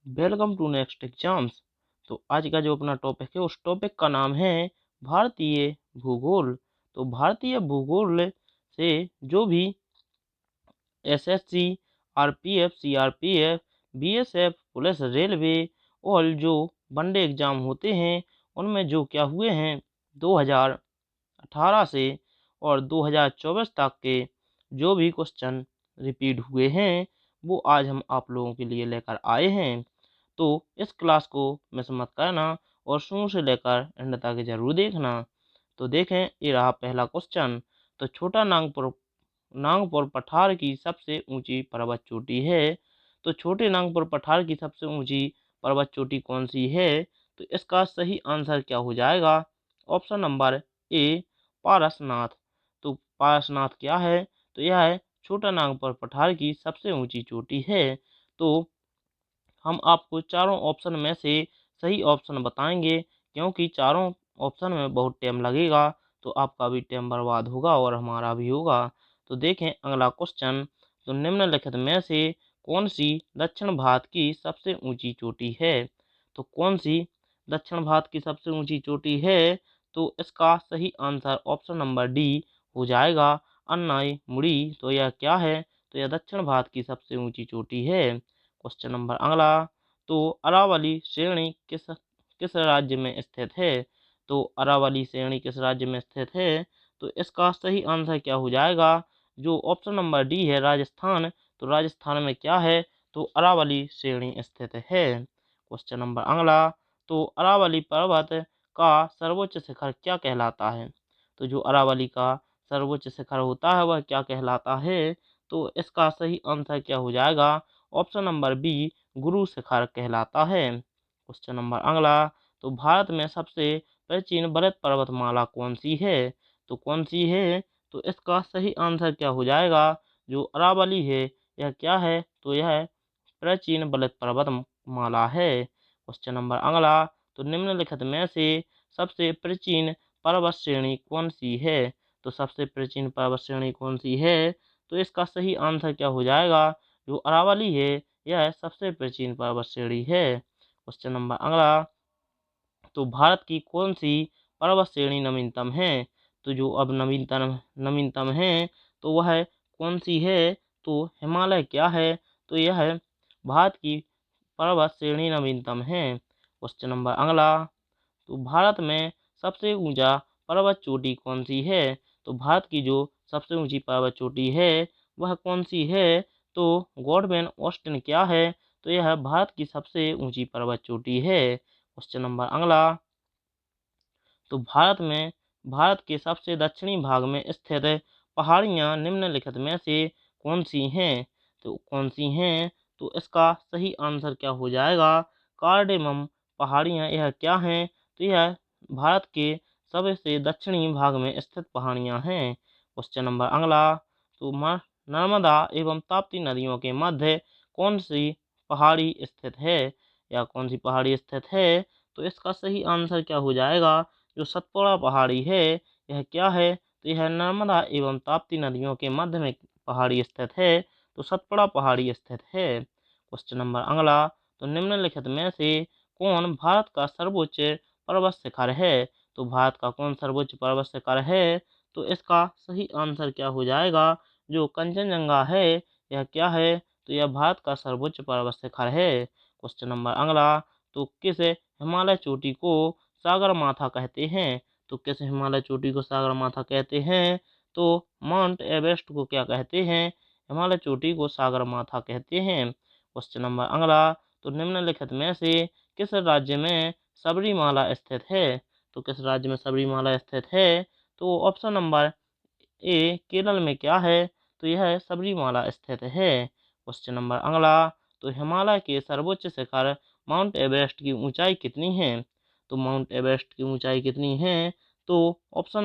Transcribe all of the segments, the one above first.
Welcome to next exams. तो आज का जो अपना टॉपिक है उस टॉपिक का नाम है भारतीय भूगोल। तो भारतीय भूगोल से जो भी SSC, RPF, CRPF, BSF, police, railway और जो वनडे एग्जाम होते हैं उनमें जो क्या हुए हैं 2018 से और 2024 तक के जो भी क्वेश्चन रिपीट हुए हैं वो आज हम आप लोगों के लिए लेकर आए हैं। तो इस क्लास को मिस मत करना और शुरू से लेकर एंड तक जरूर देखना। तो देखें, ये रहा पहला क्वेश्चन। तो छोटा नागपुर पठार की सबसे ऊंची पर्वत चोटी है। तो छोटे नागपुर पठार की सबसे ऊंची पर्वत चोटी कौन सी है? तो इसका सही आंसर क्या हो जाएगा? Option number A, Parasnath. तो पारसनाथ क्या है? तो यह है छोटा नागपुर पठार की सबसे ऊंची चोटी है। तो हम आपको चारों ऑप्शन में से सही ऑप्शन बताएंगे, क्योंकि चारों ऑप्शन में बहुत टाइम लगेगा तो आपका भी टाइम बर्बाद होगा और हमारा भी होगा। तो देखें अगला क्वेश्चन। तो निम्नलिखित में से कौन सी दक्षिण भारत की सबसे ऊंची चोटी है? तो कौन सी दक्षिण भारत की सबसे ऊंची चोटी है? तो इसका सही आंसर ऑप्शन नंबर डी हो जाएगा, अन्नाई मुड़ी। तो यह क्या है? तो यह दक्षिण भारत की सबसे ऊंची चोटी है। क्वेश्चन नंबर अगला। तो अरावली श्रेणी किस किस राज्य में स्थित है? तो अरावली श्रेणी किस राज्य में स्थित है? तो इसका सही आंसर क्या हो जाएगा? जो ऑप्शन नंबर डी है, राजस्थान। तो राजस्थान में क्या है? तो अरावली श्रेणी स्थित है। क्वेश्चन नंबर अगला। तो अरावली पर्वत का सर्वोच्च शिखर क्या कहलाता है? तो जो अरावली का सर्वोच्च शिखर होता है वह क्या कहलाता है? तो इसका सही आंसर क्या हो जाएगा? Option number B, Guru Shikhar कहलाता है। क्वेश्चन नंबर अगला। तो भारत में सबसे प्राचीन वृहद पर्वतमाला कौन सी है? तो कौन सी है? तो इसका सही आंसर क्या हो जाएगा? जो अरावली है यह क्या है? तो यह प्राचीन वृहद पर्वतमाला है। क्वेश्चन नंबर अगला। तो निम्नलिखित में से सबसे प्राचीन पर्वत श्रेणी कौन सी है? तो सबसे प्राचीन पर्वत श्रेणी कौन सी है? तो इसका सही आंसर क्या हो जाएगा? जो अरावली है यह सबसे प्राचीन पर्वत श्रेणी है। क्वेश्चन नंबर अगला। तो भारत की कौन सी पर्वत श्रेणी नवीनतम है? तो जो अब नवीनतम नवीनतम है तो वह कौन सी है? तो हिमालय क्या है? तो यह है भारत की पर्वत श्रेणी नवीनतम है। क्वेश्चन नंबर अगला। तो भारत में सबसे ऊंचा पर्वत चोटी कौन सी है? तो भारत की जो सबसे ऊंची पर्वत चोटी है वह कौन सी है? तो गॉडवेन ऑस्टिन क्या है? तो यह भारत की सबसे ऊंची पर्वत चोटी है। क्वेश्चन नंबर अगला। तो भारत के सबसे दक्षिणी भाग में स्थित पहाड़ियाँ निम्नलिखित में से कौन सी हैं? तो कौन सी हैं? तो इसका सही आंसर क्या हो जाएगा? कार्डेमम पहाड़ियाँ यह क्या हैं? तो यह भारत के सबसे दक्षिणी भाग में स्थित पहाड़ियाँ हैं। क्वेश्चन नंबर अगला। तो नर्मदा एवं ताप्ती नदियों के मध्य कौन सी पहाड़ी स्थित है? या कौन सी पहाड़ी स्थित है? तो इसका सही आंसर क्या हो जाएगा? जो सतपुड़ा पहाड़ी है यह क्या है? तो यह नर्मदा एवं ताप्ती नदियों के मध्य में पहाड़ी स्थित है। तो सतपुड़ा पहाड़ी स्थित है। क्वेश्चन नंबर अगला। तो निम्नलिखित में से कौन भारत का सर्वोच्च पर्वत शिखर है? तो भारत का कौन सर्वोच्च पर्वत शिखर है? तो इसका सही आंसर क्या हो जाएगा? जो कंचनजंगा है यह क्या है? तो यह भारत का सर्वोच्च पर्वत शिखर है। क्वेश्चन नंबर अगला। तो किस हिमालय चोटी को सागर माथा कहते हैं? तो किस हिमालय चोटी को सागर माथा कहते हैं? तो माउंट एवरेस्ट को क्या कहते हैं? हिमालय चोटी को सागर माथा कहते हैं। क्वेश्चन नंबर अगला। तो निम्नलिखित में से किस राज्य में सबरीमाला स्थित है? तो किस राज्य में सबरीमाला स्थित है? तो ऑप्शन नंबर ए, केरल में क्या है? तो यह सबरीमाला स्थित है। क्वेश्चन नंबर अगला। तो हिमालय के सर्वोच्च शिखर माउंट एवरेस्ट की ऊंचाई कितनी है? तो माउंट एवरेस्ट की ऊंचाई कितनी है? तो ऑप्शन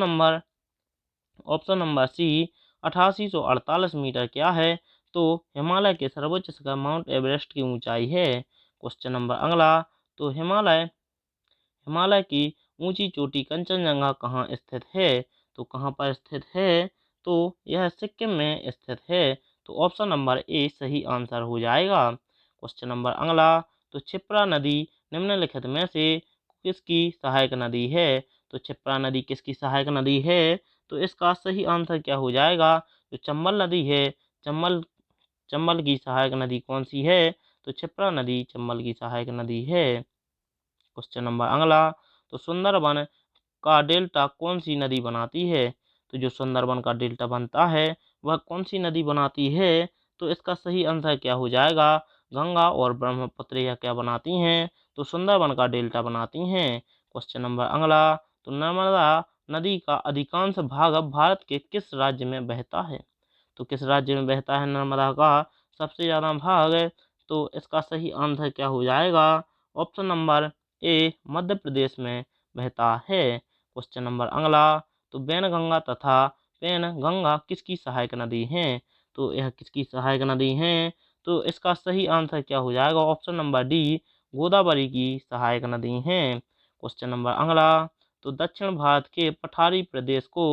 नंबर सी, 8848 मीटर क्या है? तो हिमालय के सर्वोच्च शिखर माउंट एवरेस्ट की ऊंचाई है। क्वेश्चन नंबर अगला। तो हिमालय की ऊंची चोटी कंचनजंगा कहाँ स्थित है? तो कहाँ पर स्थित है? तो यह सिक्किम में स्थित है। तो ऑप्शन नंबर ए सही आंसर हो जाएगा। क्वेश्चन नंबर अगला। तो क्षिप्रा नदी निम्नलिखित में से किसकी सहायक नदी है? तो क्षिप्रा नदी किसकी सहायक नदी है? तो इसका सही आंसर क्या हो जाएगा? जो चंबल नदी है, चंबल चंबल की सहायक नदी कौन सी है? तो क्षिप्रा नदी चंबल की सहायक नदी है। क्वेश्चन नंबर अगला, तो सुंदरबन का डेल्टा कौन सी नदी बनाती है? तो जो सुंदरबन का डेल्टा बनता है वह कौन सी नदी बनाती है? तो इसका सही आंसर क्या हो जाएगा? गंगा और ब्रह्मपुत्र यह क्या बनाती हैं? तो सुंदरबन का डेल्टा बनाती हैं। क्वेश्चन नंबर अगला, तो नर्मदा नदी का अधिकांश भाग भारत के किस राज्य में बहता है? तो किस राज्य में बहता है नर्मदा का सबसे ज्यादा भाग? तो इसका सही आंसर क्या हो जाएगा? Option number A Madhya Pradesh में बहता है। क्वेश्चन नंबर अगला, तो वैनगंगा तथा पेनगंगा किसकी सहायक नदी हैं? तो यह किसकी सहायक नदी हैं? तो इसका सही आंसर क्या हो जाएगा? ऑप्शन नंबर डी गोदावरी की सहायक नदी हैं। क्वेश्चन नंबर अगला, तो दक्षिण भारत के पठारी प्रदेश को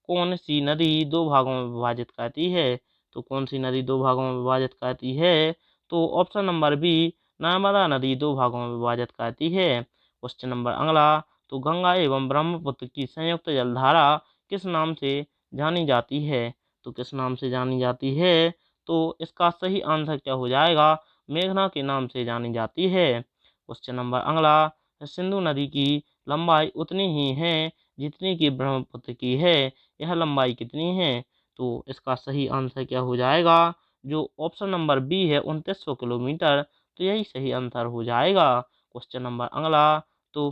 कौन सी नदी दो भागों में विभाजित करती है? तो कौन सी नदी दो भागों में विभाजित करती है? तो ऑप्शन नंबर बी नर्मदा नदी दो भागों में विभाजित करती है। क्वेश्चन नंबर अगला, तो गंगा एवं ब्रह्मपुत्र की संयुक्त जलधारा किस नाम से जानी जाती है? तो किस नाम से जानी जाती है? तो इसका सही आंसर क्या हो जाएगा? मेघना के नाम से जानी जाती है। क्वेश्चन नंबर अगला, सिंधु नदी की लंबाई उतनी ही है जितनी कि ब्रह्मपुत्र की है, यह लंबाई कितनी है? तो इसका सही आंसर क्या हो जाएगा? जो ऑप्शन नंबर बी है 2900 किलोमीटर, तो यही सही आंसर हो जाएगा। क्वेश्चन नंबर अगला, तो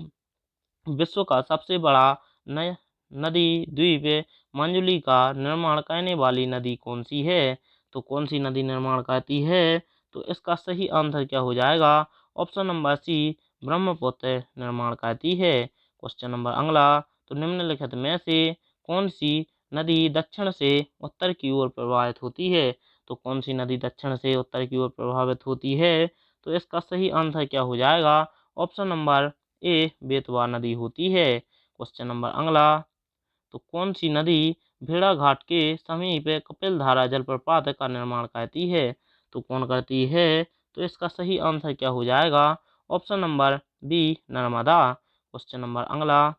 विश्व का सबसे बड़ा नय नदी द्वीप मंजुली का निर्माण करने वाली नदी कौन सी है? तो कौन सी नदी निर्माण करती है? तो इसका सही आंसर क्या हो जाएगा? ऑप्शन नंबर सी ब्रह्मपुत्र निर्माण करती है। क्वेश्चन नंबर अगला, तो निम्नलिखित में से कौन सी नदी दक्षिण से उत्तर की ओर प्रवाहित होती है? तो कौन सी नदी दक्षिण से उत्तर की ओर प्रभावित होती है? तो इसका सही आंसर क्या हो जाएगा? ऑप्शन नंबर ए बेतवा नदी होती है। क्वेश्चन नंबर अगला, तो कौन सी नदी भेड़ाघाट के समीप कपिलधारा जलप्रपात का निर्माण करती है? तो कौन करती है? तो इसका सही आंसर क्या हो जाएगा? Option number B Narmada. Question number अगला,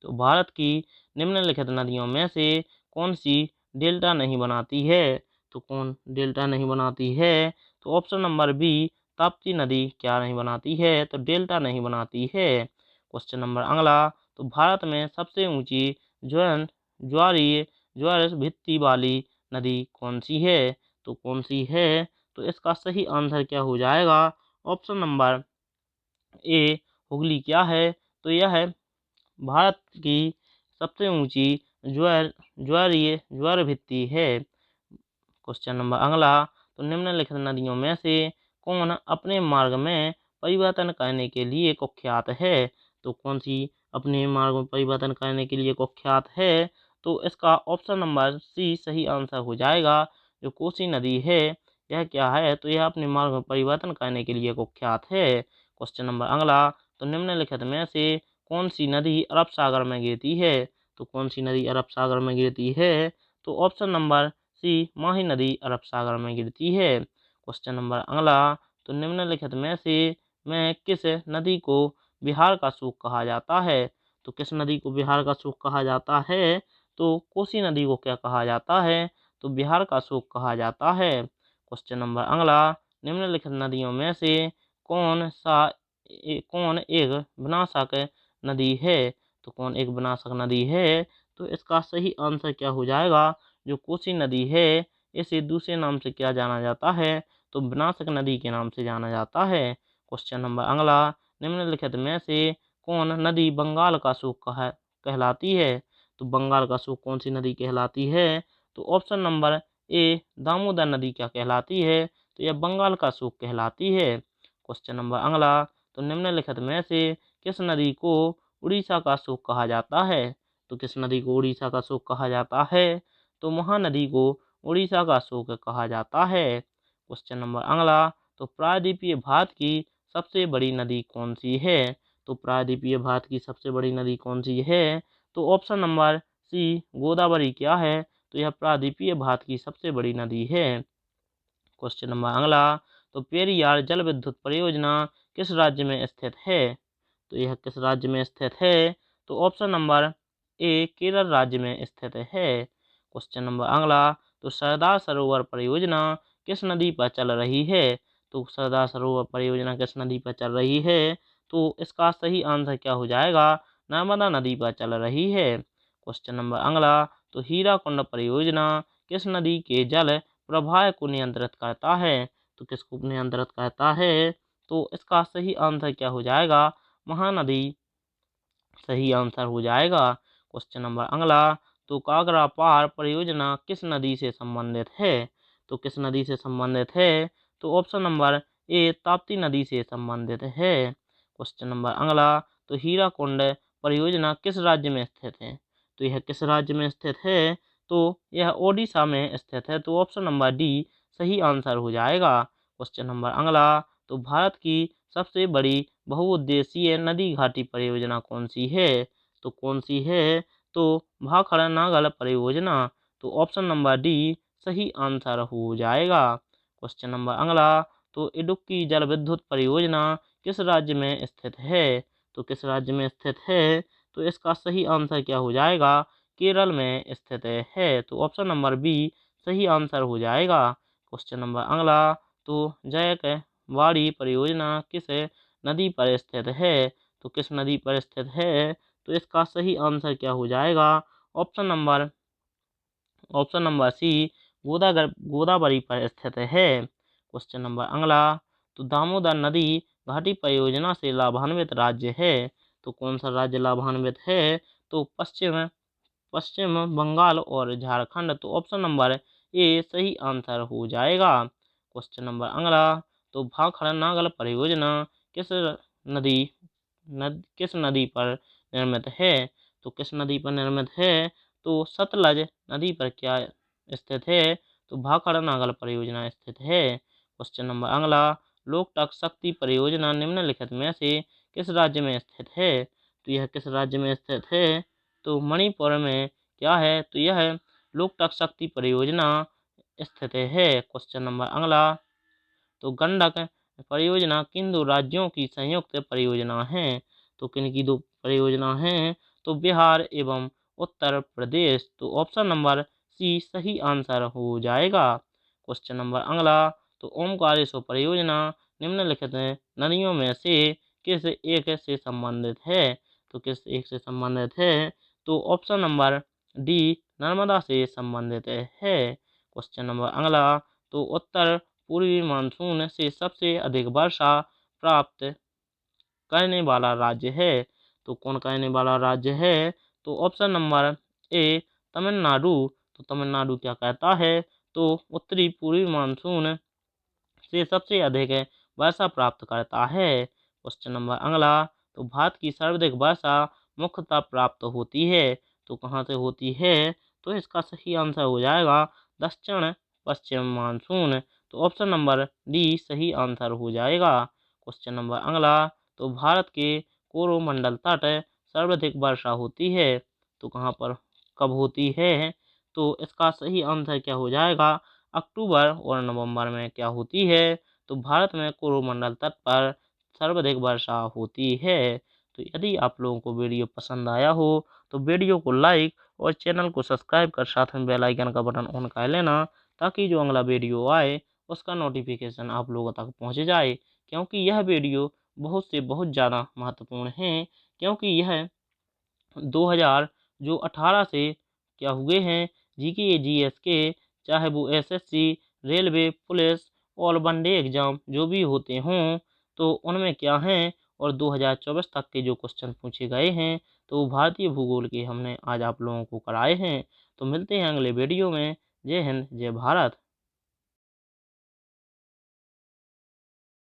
तो भारत की निम्नलिखित नदियों में से कौन सी डेल्टा नहीं बनाती है? तो कौन डेल्टा नहीं बनाती है? तो ऑप्शन नंबर बी ताप्ती नदी क्या नहीं बनाती है? तो डेल्टा नहीं बनाती है। क्वेश्चन नंबर अगला, तो भारत में सबसे ऊंची ज्वार ज्वारीय ज्वार भित्ति वाली नदी कौन सी है? तो कौन सी है? तो इसका सही आंसर क्या हो जाएगा? ऑप्शन नंबर ए हुगली क्या है? तो यह भारत की सबसे ऊंची ज्वार ज्वारीय ज्वार भित्ति है। क्वेश्चन नंबर अगला, तो निम्नलिखित नदियों में से कौन अपने मार्ग में परिवर्तन करने के लिए कुख्यात है? तो कौन सी अपने मार्ग में परिवर्तन करने के लिए कुख्यात है? तो इसका ऑप्शन नंबर सी सही आंसर हो जाएगा। जो कोसी नदी है यह क्या है? तो यह अपने मार्ग में परिवर्तन करने के लिए कुख्यात है। क्वेश्चन नंबर अगला, तो निम्नलिखित में से कौन सी नदी अरब सागर में गिरती है? तो कौन सी नदी अरब सागर में गिरती है? तो ऑप्शन नंबर सी माही नदी अरब सागर में गिरती है। क्वेश्चन नंबर अगला, तो निम्नलिखित में से मैं किस नदी को बिहार का सूख कहा जाता है? तो किस नदी को बिहार का सूख कहा जाता है? तो कोसी नदी को क्या कहा जाता है? तो बिहार का सूख कहा जाता है। क्वेश्चन नंबर अगला, निम्नलिखित नदियों में से कौन एक विनाशक नदी है? तो कौन एक विनाशक नदी है? तो इसका सही आंसर क्या हो जाएगा? जो कोसी नदी है इसे दूसरे नाम से क्या जाना जाता है? तो विनाशक नदी के नाम से जाना जाता है। क्वेश्चन नंबर अगला, निम्नलिखित में से कौन नदी बंगाल का सूख कहलाती है? तो बंगाल का सूख कौन सी नदी कहलाती है? तो ऑप्शन नंबर ए दामोदर नदी क्या कहलाती है? तो यह बंगाल का सूख कहलाती है। क्वेश्चन नंबर अगला, तो निम्नलिखित में से किस नदी को उड़ीसा का सूख कहा जाता है? तो किस नदी को उड़ीसा का सूख कहा जाता है? तो महानदी को उड़ीसा का शोक कहा जाता है। क्वेश्चन नंबर अगला, तो प्रायद्वीपीय भारत की सबसे बड़ी नदी कौन सी है? तो प्रायद्वीपीय भारत की सबसे बड़ी नदी कौन सी है? तो ऑप्शन नंबर सी गोदावरी क्या है? तो यह प्रायद्वीपीय भारत की सबसे बड़ी नदी है। क्वेश्चन नंबर अगला, तो पेरियार जल विद्युत परियोजना किस राज्य में स्थित है? तो यह किस राज्य में स्थित है? तो ऑप्शन नंबर ए केरल राज्य में स्थित है। क्वेश्चन नंबर अगला, तो सरदार सरोवर परियोजना किस नदी पर चल रही है? तो सरदार सरोवर परियोजना किस नदी पर चल रही है? तो इसका सही आंसर क्या हो जाएगा? नर्मदा नदी पर चल रही है। क्वेश्चन नंबर अगला, तो हीराकुंड परियोजना किस नदी के जल प्रवाह को नियंत्रित करता है? तो किसको नियंत्रित करता है? तो इसका सही आंसर क्या हो जाएगा? महानदी सही आंसर हो जाएगा। क्वेश्चन नंबर अगला, तो कागरा पार परियोजना किस नदी से संबंधित है? तो किस नदी से संबंधित है? तो ऑप्शन नंबर ए ताप्ती नदी से संबंधित है। क्वेश्चन नंबर अगला, तो हीराकुंड परियोजना किस राज्य में स्थित है? तो यह किस राज्य में स्थित है? तो यह ओडिशा में स्थित है। तो ऑप्शन नंबर डी सही आंसर हो जाएगा। क्वेश्चन नंबर अगला, तो भारत की सबसे बड़ी बहुउद्देशीय नदी घाटी परियोजना कौन सी है? तो कौन सी है? तो भाखड़ा नागल परियोजना। तो ऑप्शन नंबर डी सही आंसर हो जाएगा। क्वेश्चन नंबर अगला, तो इडुक्की जल विद्युत परियोजना किस राज्य में स्थित है? तो किस राज्य में स्थित है? तो इसका सही आंसर क्या हो जाएगा? केरल में स्थित है। तो ऑप्शन नंबर बी सही आंसर हो जाएगा। क्वेश्चन नंबर अगला, तो जयकवाड़ी परियोजना किस नदी पर स्थित है? तो किस नदी पर स्थित है? तो इसका सही आंसर क्या हो जाएगा? ऑप्शन नंबर सी गोदावरी पर स्थित है। क्वेश्चन नंबर अगला, तो दामोदर नदी घाटी परियोजना से लाभान्वित राज्य है। तो कौन सा राज्य लाभान्वित है? तो पश्चिम पश्चिम बंगाल और झारखंड। तो ऑप्शन नंबर ए सही आंसर हो जाएगा। क्वेश्चन नंबर अगला, तो भाखड़ा नागल परियोजना किस नदी किस नदी पर निर्मित है? तो किस नदी पर निर्मित है? तो सतलज नदी पर क्या स्थित है? तो भाखड़ा नागल परियोजना स्थित है। क्वेश्चन नंबर अगला, लोकटक शक्ति परियोजना निम्नलिखित में से किस राज्य में स्थित है? तो यह किस राज्य में स्थित है? तो मणिपुर में क्या है? तो यह लोकटक शक्ति परियोजना स्थित है। क्वेश्चन नंबर अगला, तो गंडक परियोजना किन दो राज्यों की संयुक्त परियोजना है? तो किन की दो परियोजना है? तो बिहार एवं उत्तर प्रदेश। तो ऑप्शन नंबर सी सही आंसर हो जाएगा। क्वेश्चन नंबर अगला, तो ओमकारेश्वर परियोजना निम्नलिखित नदियों में से किस एक से संबंधित है? तो किस एक से संबंधित है? तो ऑप्शन नंबर डी नर्मदा से संबंधित है। क्वेश्चन नंबर अगला, तो उत्तर पूर्वी मानसून से सबसे अधिक वर्षा प्राप्त करने वाला राज्य है। तो कौन करने वाला राज्य है? तो ऑप्शन नंबर ए तमिलनाडु। तो तमिलनाडु क्या कहता है? तो उत्तरी पूर्वी मानसून से सबसे अधिक वर्षा प्राप्त करता है। क्वेश्चन नंबर अगला, तो भारत की सर्वाधिक वर्षा मुख्यतः प्राप्त होती है। तो कहाँ से होती है? तो इसका सही आंसर हो जाएगा दक्षिण पश्चिम मानसून। तो ऑप्शन नंबर डी सही आंसर हो जाएगा। क्वेश्चन नंबर अगला, तो भारत के कोरोमंडल तट सर्वाधिक वर्षा होती है। तो कहाँ पर कब होती है? तो इसका सही आंसर क्या हो जाएगा? अक्टूबर और नवंबर में क्या होती है? तो भारत में कोरोमंडल तट पर सर्वाधिक वर्षा होती है। तो यदि आप लोगों को वीडियो पसंद आया हो तो वीडियो को लाइक और चैनल को सब्सक्राइब कर साथ में बेल आइकन का बटन ऑन कर लेना, ताकि जो अगला वीडियो आए उसका नोटिफिकेशन आप लोगों तक पहुंच जाए। क्योंकि यह वीडियो बहुत से बहुत ज़्यादा महत्वपूर्ण है, क्योंकि यह 2000 जो 18 से क्या हुए हैं जीके जीएस के, चाहे वो एसएससी, रेलवे, पुलिस और वनडे एग्जाम जो भी होते हों, तो उनमें क्या हैं और 2024 तक के जो क्वेश्चन पूछे गए हैं तो वो भारतीय भूगोल के हमने आज आप लोगों को कराए हैं। तो मिलते हैं अगले वीडियो में। जय हिंद, जय भारत।